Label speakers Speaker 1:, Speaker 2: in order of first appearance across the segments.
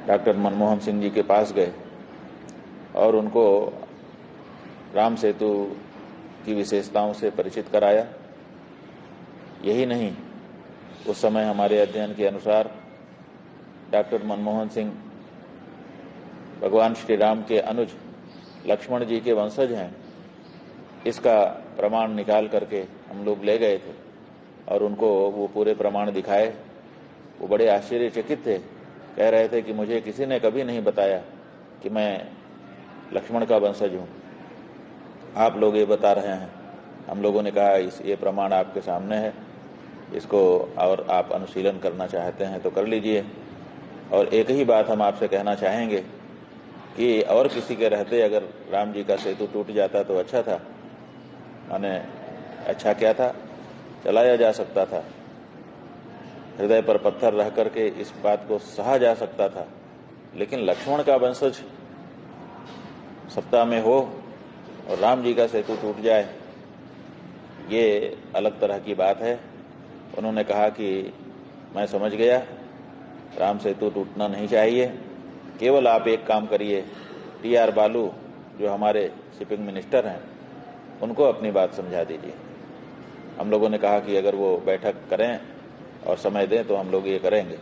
Speaker 1: Doctor Manmohan Singh ji के पास गए और उनको राम सेतु की विशेषताओं से परिचित कराया। यही नहीं, उस समय हमारे अध्ययन के अनुसार डॉक्टर मनमोहन सिंह भगवान श्री राम के अनुज लक्ष्मण जी के वंशज हैं, इसका प्रमाण निकाल करके हम लोग ले गए थे और उनको वो पूरे प्रमाण दिखाए। वो बड़े आश्चर्यचकित थे, कह रहे थे कि मुझे किसी ने कभी नहीं बताया कि मैं लक्ष्मण का वंशज हूँ, आप लोग ये बता रहे हैं। हम लोगों ने कहा ये प्रमाण आपके सामने है, इसको और आप अनुशीलन करना चाहते हैं तो कर लीजिए। और एक ही बात हम आपसे कहना चाहेंगे कि और किसी के रहते अगर राम जी का सेतु टूट जाता तो अच्छा था, माने अच्छा क्या था, चलाया जा सकता था, हृदय पर पत्थर रह करके इस बात को सहा जा सकता था। लेकिन लक्ष्मण का वंशज सत्ता में हो और राम जी का सेतु टूट जाए, ये अलग तरह की बात है। उन्होंने कहा कि मैं समझ गया, राम सेतु टूटना नहीं चाहिए, केवल आप एक काम करिए, टी.आर. बालू जो हमारे शिपिंग मिनिस्टर हैं उनको अपनी बात समझा दीजिए। हम लोगों ने कहा कि अगर वो बैठक करें और समय दें तो हम लोग ये करेंगे।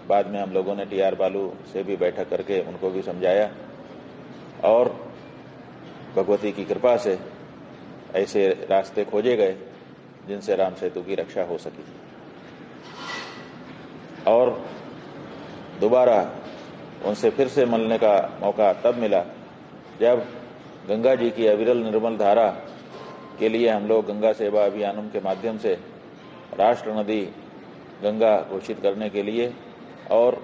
Speaker 1: बाद में हम लोगों ने टी.आर. बालू से भी बैठक करके उनको भी समझाया और भगवती की कृपा से ऐसे रास्ते खोजे गए जिनसे राम सेतु की रक्षा हो सकी। और दोबारा उनसे फिर से मिलने का मौका तब मिला जब गंगा जी की अविरल निर्मल धारा के लिए हम लोग गंगा सेवा अभियानों के माध्यम से राष्ट्र नदी गंगा घोषित करने के लिए और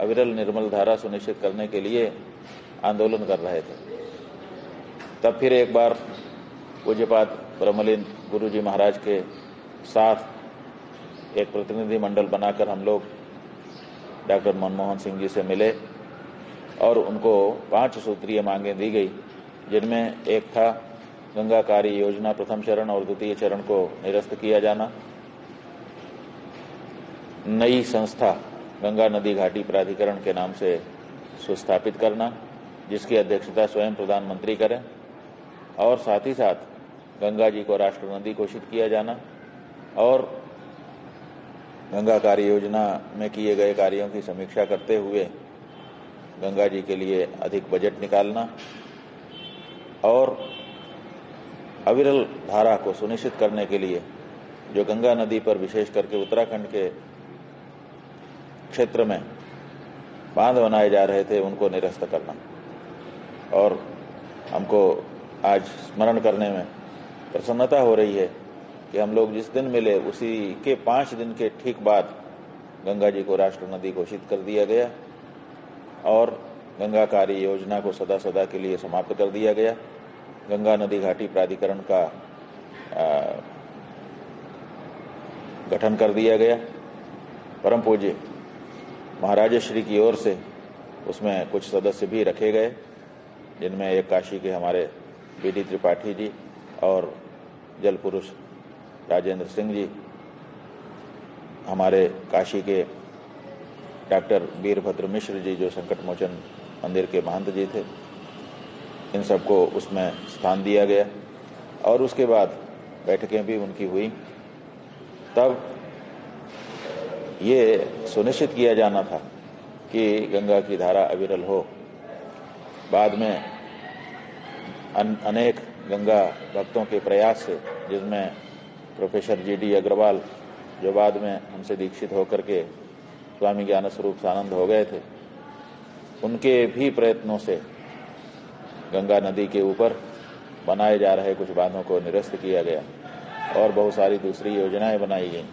Speaker 1: अविरल निर्मल धारा सुनिश्चित करने के लिए आंदोलन कर रहे थे। तब फिर एक बार पूज्यपाद ब्रह्मलीन गुरु जी महाराज के साथ एक प्रतिनिधि मंडल बनाकर हम लोग डॉक्टर मनमोहन सिंह जी से मिले और उनको 5 सूत्रीय मांगें दी गई, जिनमें एक था गंगा कार्य योजना प्रथम चरण और द्वितीय चरण को निरस्त किया जाना, नई संस्था गंगा नदी घाटी प्राधिकरण के नाम से सुस्थापित करना, जिसकी अध्यक्षता स्वयं प्रधानमंत्री करें, और साथ ही साथ गंगा जी को राष्ट्र नदी घोषित किया जाना और गंगा कार्य योजना में किए गए कार्यों की समीक्षा करते हुए गंगा जी के लिए अधिक बजट निकालना और अविरल धारा को सुनिश्चित करने के लिए जो गंगा नदी पर विशेष करके उत्तराखंड के क्षेत्र में बांध बनाए जा रहे थे उनको निरस्त करना। और हमको आज स्मरण करने में प्रसन्नता हो रही है कि हम लोग जिस दिन मिले उसी के 5 दिन के ठीक बाद गंगा जी को राष्ट्र नदी घोषित कर दिया गया और गंगा कार्य योजना को सदा सदा के लिए समाप्त कर दिया गया। गंगा नदी घाटी प्राधिकरण का गठन कर दिया गया। परम पूज्य महाराज श्री की ओर से उसमें कुछ सदस्य भी रखे गए, जिनमें एक काशी के हमारे बी.डी. त्रिपाठी जी और जल पुरुष राजेंद्र सिंह जी, हमारे काशी के डॉक्टर वीरभद्र मिश्र जी जो संकट मोचन मंदिर के महंत जी थे, इन सबको उसमें स्थान दिया गया और उसके बाद बैठकें भी उनकी हुई। तब ये सुनिश्चित किया जाना था कि गंगा की धारा अविरल हो। बाद में अनेक गंगा भक्तों के प्रयास से, जिसमें प्रोफेसर जी.डी. अग्रवाल जो बाद में हमसे दीक्षित होकर के स्वामी ज्ञान स्वरूप सानंद हो गए थे, उनके भी प्रयत्नों से गंगा नदी के ऊपर बनाए जा रहे कुछ बांधों को निरस्त किया गया और बहुत सारी दूसरी योजनाएं बनाई गई।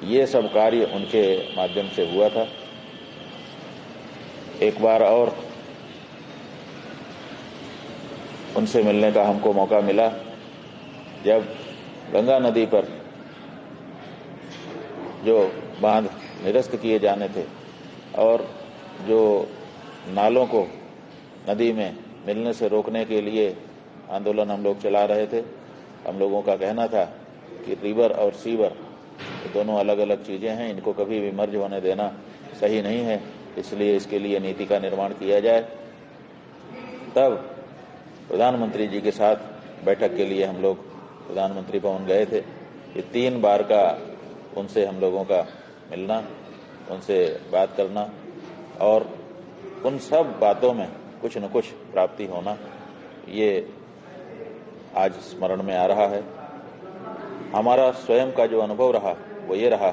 Speaker 1: ये सब कार्य उनके माध्यम से हुआ था। एक बार और उनसे मिलने का हमको मौका मिला जब गंगा नदी पर जो बांध निरस्त किए जाने थे और जो नालों को नदी में मिलने से रोकने के लिए आंदोलन हम लोग चला रहे थे। हम लोगों का कहना था कि रिवर और सीवर दोनों अलग अलग चीजें हैं, इनको कभी भी मर्ज होने देना सही नहीं है। इसलिए इसके लिए नीति का निर्माण किया जाए। तब प्रधानमंत्री जी के साथ बैठक के लिए हम लोग प्रधानमंत्री भवन गए थे। ये 3 बार का उनसे हम लोगों का मिलना, उनसे बात करना और उन सब बातों में कुछ न कुछ प्राप्ति होना, ये आज स्मरण में आ रहा है। हमारा स्वयं का जो अनुभव रहा वो ये रहा